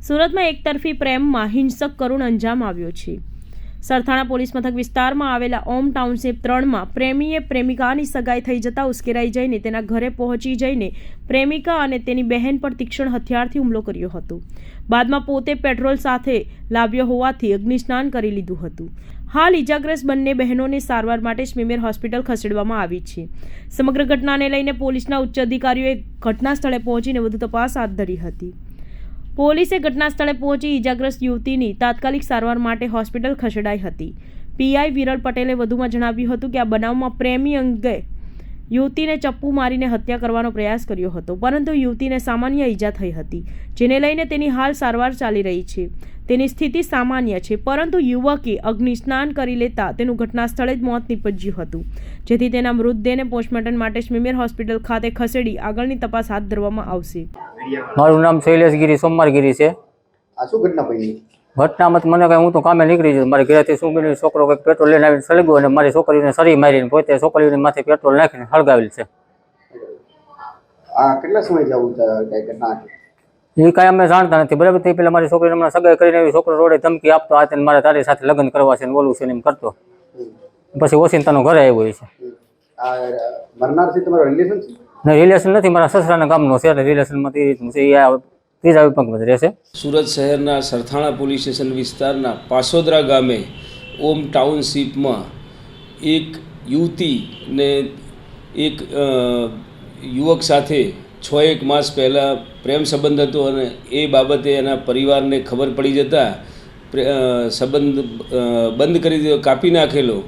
સુરતમાં એકતરફી પ્રેમમાં હિંસક કરુણ અંજામ આવ્યો છે। સરથાણા પોલીસ મથક વિસ્તારમાં આવેલા ઓમ ટાઉનશીપ 3માં પ્રેમીએ પ્રેમિકાની સગાઈ થઈ જતાં ઉશ્કેરાઈ જઈને તેના ઘરે પહોંચી જઈને પ્રેમિકા અને તેની બહેન પર તીક્ષ્ણ હથિયારથી હુમલો કર્યો હતો। બાદમાં પોતે પેટ્રોલ સાથે લાવ્યો હોવાથી અગ્નિસ્નાન કરી લીધું હતું। હાલ ઇજાગ્રસ્ત બંને બહેનોને સારવાર માટે સ્મીમેર હોસ્પિટલ ખસેડવામાં આવી છે। સમગ્ર ઘટનાને લઈને પોલીસના ઉચ્ચ અધિકારીઓએ ઘટના સ્થળે પહોંચીને વધુ તપાસ હાથ ધરી હતી। પોલીસે ઘટના સ્થળે પહોંચી ઇજાગ્રસ્ત યુવતીની તાત્કાલિક સારવાર માટે હોસ્પિટલ ખસેડાઈ હતી। પીઆઈ વિરલ પટેલે વધુમાં જણાવ્યું હતું કે આ બનાવમાં પ્રેમી અંગે યુવતીને ચપ્પુ મારીને હત્યા કરવાનો પ્રયાસ કર્યો હતો, પરંતુ યુવતીને સામાન્ય ઈજા થઈ હતી, જેને લઈને તેની હાલ સારવાર ચાલી રહી છે। તેની સ્થિતિ સામાન્ય છે, પરંતુ યુવકે અગ્નિસ્નાન કરી લેતા તેનું ઘટના સ્થળે જ મોત નીપજ્યું હતું, જેથી તેના મૃતદેહને પોસ્ટમોર્ટમ માટે સ્મીમેર હોસ્પિટલ ખાતે ખસેડી આગળની તપાસ હાથ ધરવામાં આવશે। મારું નામ શૈલેષગીરી સોમવારગીરી છે। આ શું ઘટના બની? ઘટનામાં તો મને હું તો કામે નીકળી ગયો, મારી ઘરેથી શું બન્યું, છોકરો કંઈક પેટ્રોલ લઈને આવીને સળગ્યો અને મારી છોકરીને સરી મારીને પોતે છોકરીઓની માથે પેટ્રોલ નાખીને સળગાવેલ છે। આ કેટલા સમય જવું ઘટના એ કાંઈ અમે જાણતા નથી, બરાબર। તે પહેલાં મારી છોકરીને હમણાં સગાઈ કરીને એવી છોકરો રોડે ધમકી આપતો આ તેને મારે તારી સાથે લગ્ન કરવા છે ને બોલવું છે ને એમ કરતો, પછી ઓશિંતાનો ઘરે આવ્યો છે। આ મરનાર છે તમારો રિલેશન છે? નહીં, રિલેશન નથી, મારા સસરાના ગામનો છે, એટલે રિલેશનમાંથી એ ત્રીજા વિભાગમાં જ રહેશે। સુરત શહેરના સરથાણા પોલીસ સ્ટેશન વિસ્તારના પાસોદરા ગામે ઓમ ટાઉનશીપમાં એક યુવતીને એક યુવક સાથે 6-1 માસ પહેલાં પ્રેમ સંબંધ હતો અને એ બાબતે એના પરિવારને ખબર પડી જતાં સંબંધ બંધ કરી દીધો, કાપી નાખેલો।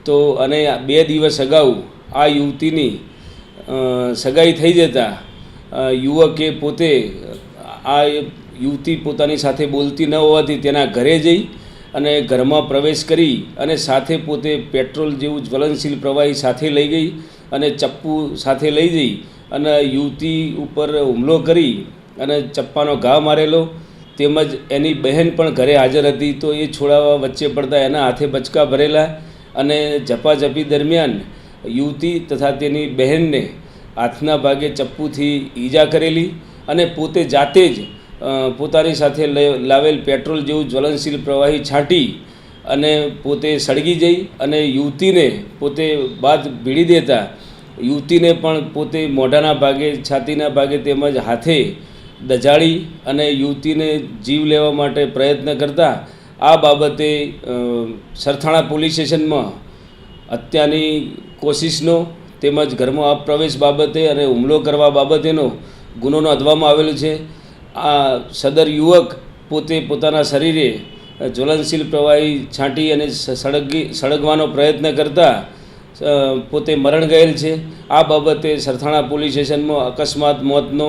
તો અને 2 દિવસ અગાઉ આ યુવતીની સગાઈ થઈ જતાં યુવકે પોતે આ યુવતી પોતાની સાથે બોલતી ન હોવાથી તેના ઘરે જઈ અને ઘરમાં પ્રવેશ કરી અને સાથે પોતે પેટ્રોલ જેવું જ્વલનશીલ પ્રવાહી સાથે લઈ ગઈ અને ચપ્પુ સાથે લઈ જઈ અને યુવતી ઉપર હુમલો કરી અને ચપ્પાનો ઘા મારેલો, તેમજ એની બહેન પણ ઘરે હાજર હતી, તો એ છોડાવવા વચ્ચે પડતા એના હાથે બચકા ભરેલા અને ઝપાઝપી દરમિયાન યુવતી તથા તેની બહેનને હાથના ભાગે ચપ્પુથી ઈજા કરેલી અને પોતે જાતે જ પોતાની સાથે લાવેલ પેટ્રોલ જેવું જ્વલનશીલ પ્રવાહી છાંટી અને પોતે સળગી જઈ અને યુવતીને પોતે બાદ ભીડી દેતા યુવતીને પણ પોતે મોઢાના ભાગે, છાતીના ભાગે તેમજ હાથે દજાડી અને યુવતીને જીવ લેવા માટે પ્રયત્ન કરતા આ બાબતે સરથાણા પોલીસ સ્ટેશનમાં હત્યાની કોશિશનો તેમજ ઘરમાં પ્રવેશ બાબતે અને હુમલો કરવા બાબતેનો ગુનો નોંધવામાં આવેલો છે। આ સદર યુવક પોતે પોતાના શરીરે જ્વલનશીલ પ્રવાહી છાંટી અને સળગવાનો પ્રયત્ન કરતા પોતે મરણ ગયેલ છે। આ બાબતે સરથાણા પોલીસ સ્ટેશનમાં અકસ્માત મોતનો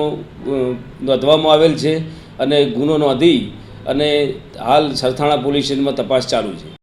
નોંધવામાં આવેલ છે અને ગુનો નોંધી અને હાલ સરથાણા પોલીસ સ્ટેશનમાં તપાસ ચાલુ છે।